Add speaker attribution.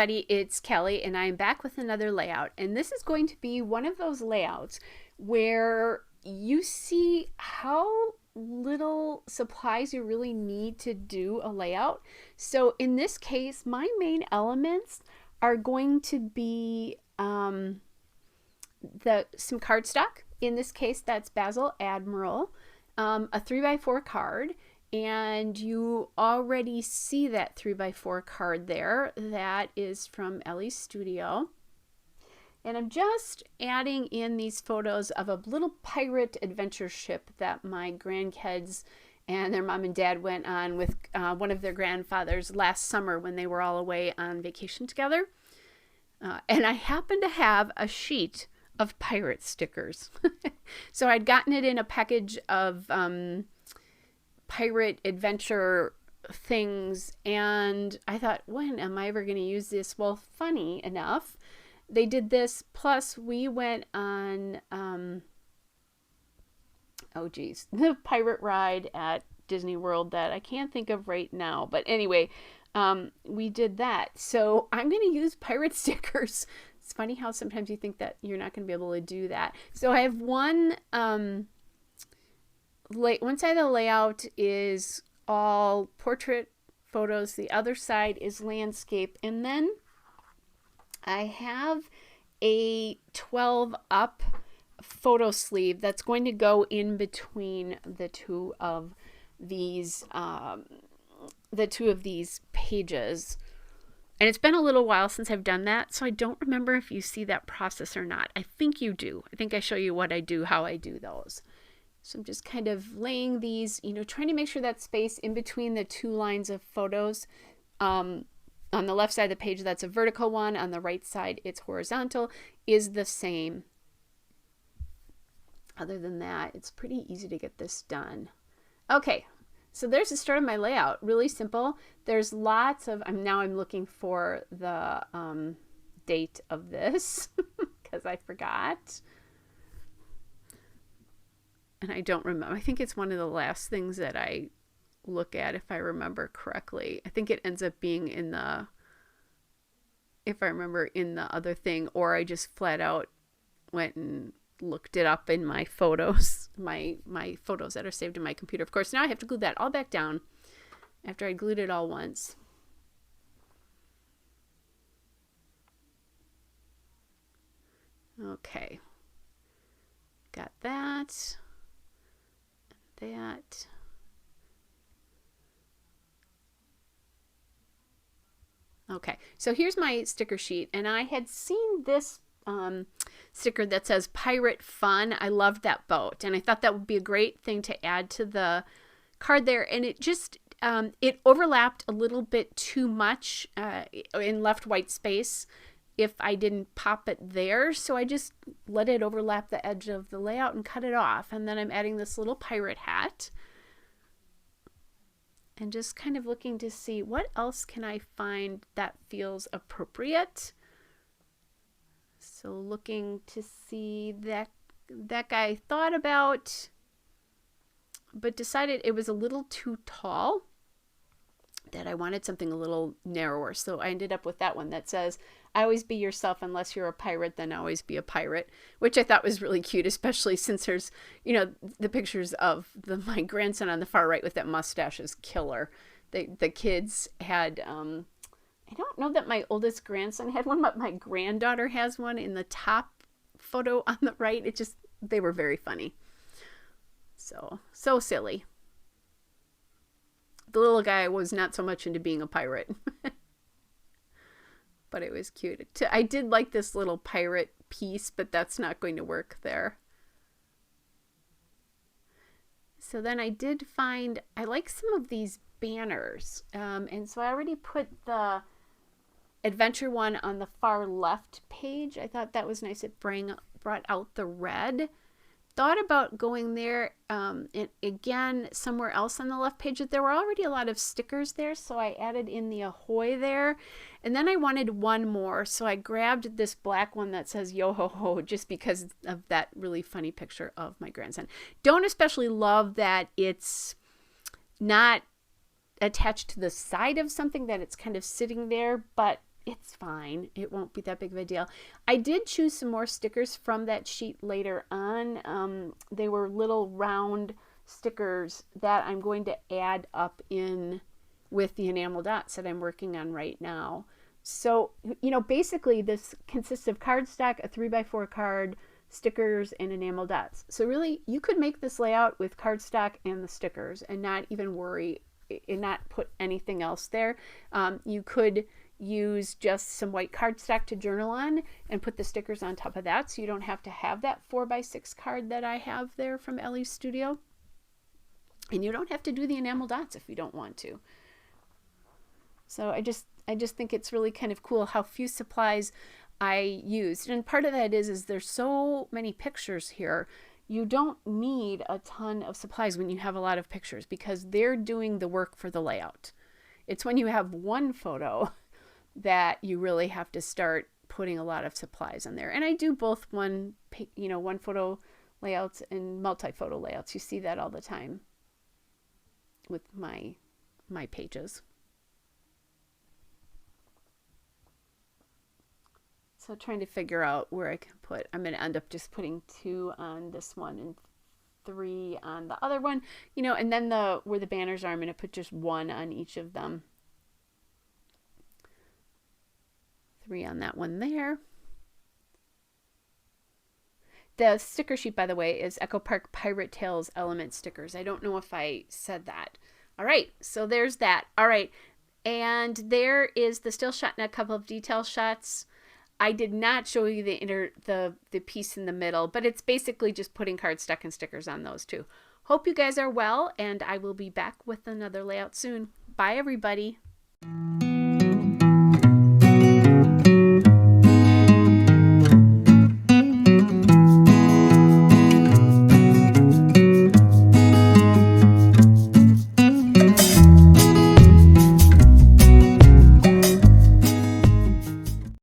Speaker 1: everybody, it's Kelly, and I'm back with another layout. And this is going to be one of those layouts where you see how little supplies you really need to do a layout. So in this case, my main elements are going to be some cardstock. In this case, that's Basil Admiral, a 3x4 card. And you already see that 3x4 card there. That is from Ellie's Studio. And I'm just adding in these photos of a little pirate adventure ship that my grandkids and their mom and dad went on with one of their grandfathers last summer when they were all away on vacation together. And I happen to have a sheet of pirate stickers. So I'd gotten it in a package of pirate adventure things, and I thought, when am I ever going to use this? Well, funny enough, they did this, plus we went on the pirate ride at Disney World that I can't think of right now, but anyway, we did that. So I'm going to use pirate stickers. It's funny how sometimes you think that you're not going to be able to do that. So I have one side of the layout is all portrait photos, the other side is landscape, and then I have a 12 up photo sleeve that's going to go in between the two of these pages. And it's been a little while since I've done that, so I don't remember if you see that process or not. I think you do. I think I show you what I do, how I do those. So I'm just kind of laying these, trying to make sure that space in between the two lines of photos, on the left side of the page, that's a vertical one. On the right side, it's horizontal, is the same. Other than that, it's pretty easy to get this done. Okay, so there's the start of my layout. Really simple. There's lots of, I'm looking for the date of this because I forgot. And I don't remember. I think it's one of the last things that I look at if I remember correctly. I think it ends up being in the, if I remember, in the other thing, or I just flat out went and looked it up in my photos, my photos that are saved in my computer. Of course, now I have to glue that all back down after I glued it all once. Okay. Got that. That. Okay, so here's my sticker sheet, and I had seen this sticker that says Pirate Fun. I loved that boat, and I thought that would be a great thing to add to the card there, and it just it overlapped a little bit too much and left white space if I didn't pop it there, so I just let it overlap the edge of the layout and cut it off. And then I'm adding this little pirate hat and just kind of looking to see what else can I find that feels appropriate. So looking to see that guy I thought about, but decided it was a little too tall, that I wanted something a little narrower. So I ended up with that one that says, "I always be yourself, unless you're a pirate, then always be a pirate," which I thought was really cute, especially since there's, the pictures of my grandson on the far right with that mustache is killer. The kids had, I don't know that my oldest grandson had one, but my granddaughter has one in the top photo on the right. They were very funny. So silly. The little guy was not so much into being a pirate. But it was cute. I did like this little pirate piece, but that's not going to work there. So then I did find, I like some of these banners. And so I already put the adventure one on the far left page. I thought that was nice. It brought out the red. Thought about going there and again somewhere else on the left page, but there were already a lot of stickers there, so I added in the ahoy there. And then I wanted one more, so I grabbed this black one that says yo ho ho, just because of that really funny picture of my grandson. Don't especially love that it's not attached to the side of something, that it's kind of sitting there, but it's fine. It won't be that big of a deal. I did choose some more stickers from that sheet later on. They were little round stickers that I'm going to add up in with the enamel dots that I'm working on right now. So, basically this consists of cardstock, a 3x4 card, stickers, and enamel dots. So really, you could make this layout with cardstock and the stickers and not even worry and not put anything else there. You could use just some white cardstock to journal on and put the stickers on top of that, so you don't have to have that 4x6 card that I have there from Ellie's Studio. And you don't have to do the enamel dots if you don't want to. So I just think it's really kind of cool how few supplies I used. And part of that is there's so many pictures here. You don't need a ton of supplies when you have a lot of pictures because they're doing the work for the layout. It's when you have one photo that you really have to start putting a lot of supplies on there. And I do both one photo layouts and multi-photo layouts. You see that all the time with my pages. So trying to figure out where I can put, I'm going to end up just putting 2 on this one and 3 on the other one, and then where the banners are, I'm going to put just 1 on each of them. 3 on that one there. The sticker sheet, by the way, is Echo Park Pirate Tales Element stickers. I don't know if I said that. All right, so there's that. All right, and there is the still shot and a couple of detail shots. I did not show you the piece in the middle, but it's basically just putting cardstock and stickers on those two. Hope you guys are well, and I will be back with another layout soon. Bye, everybody.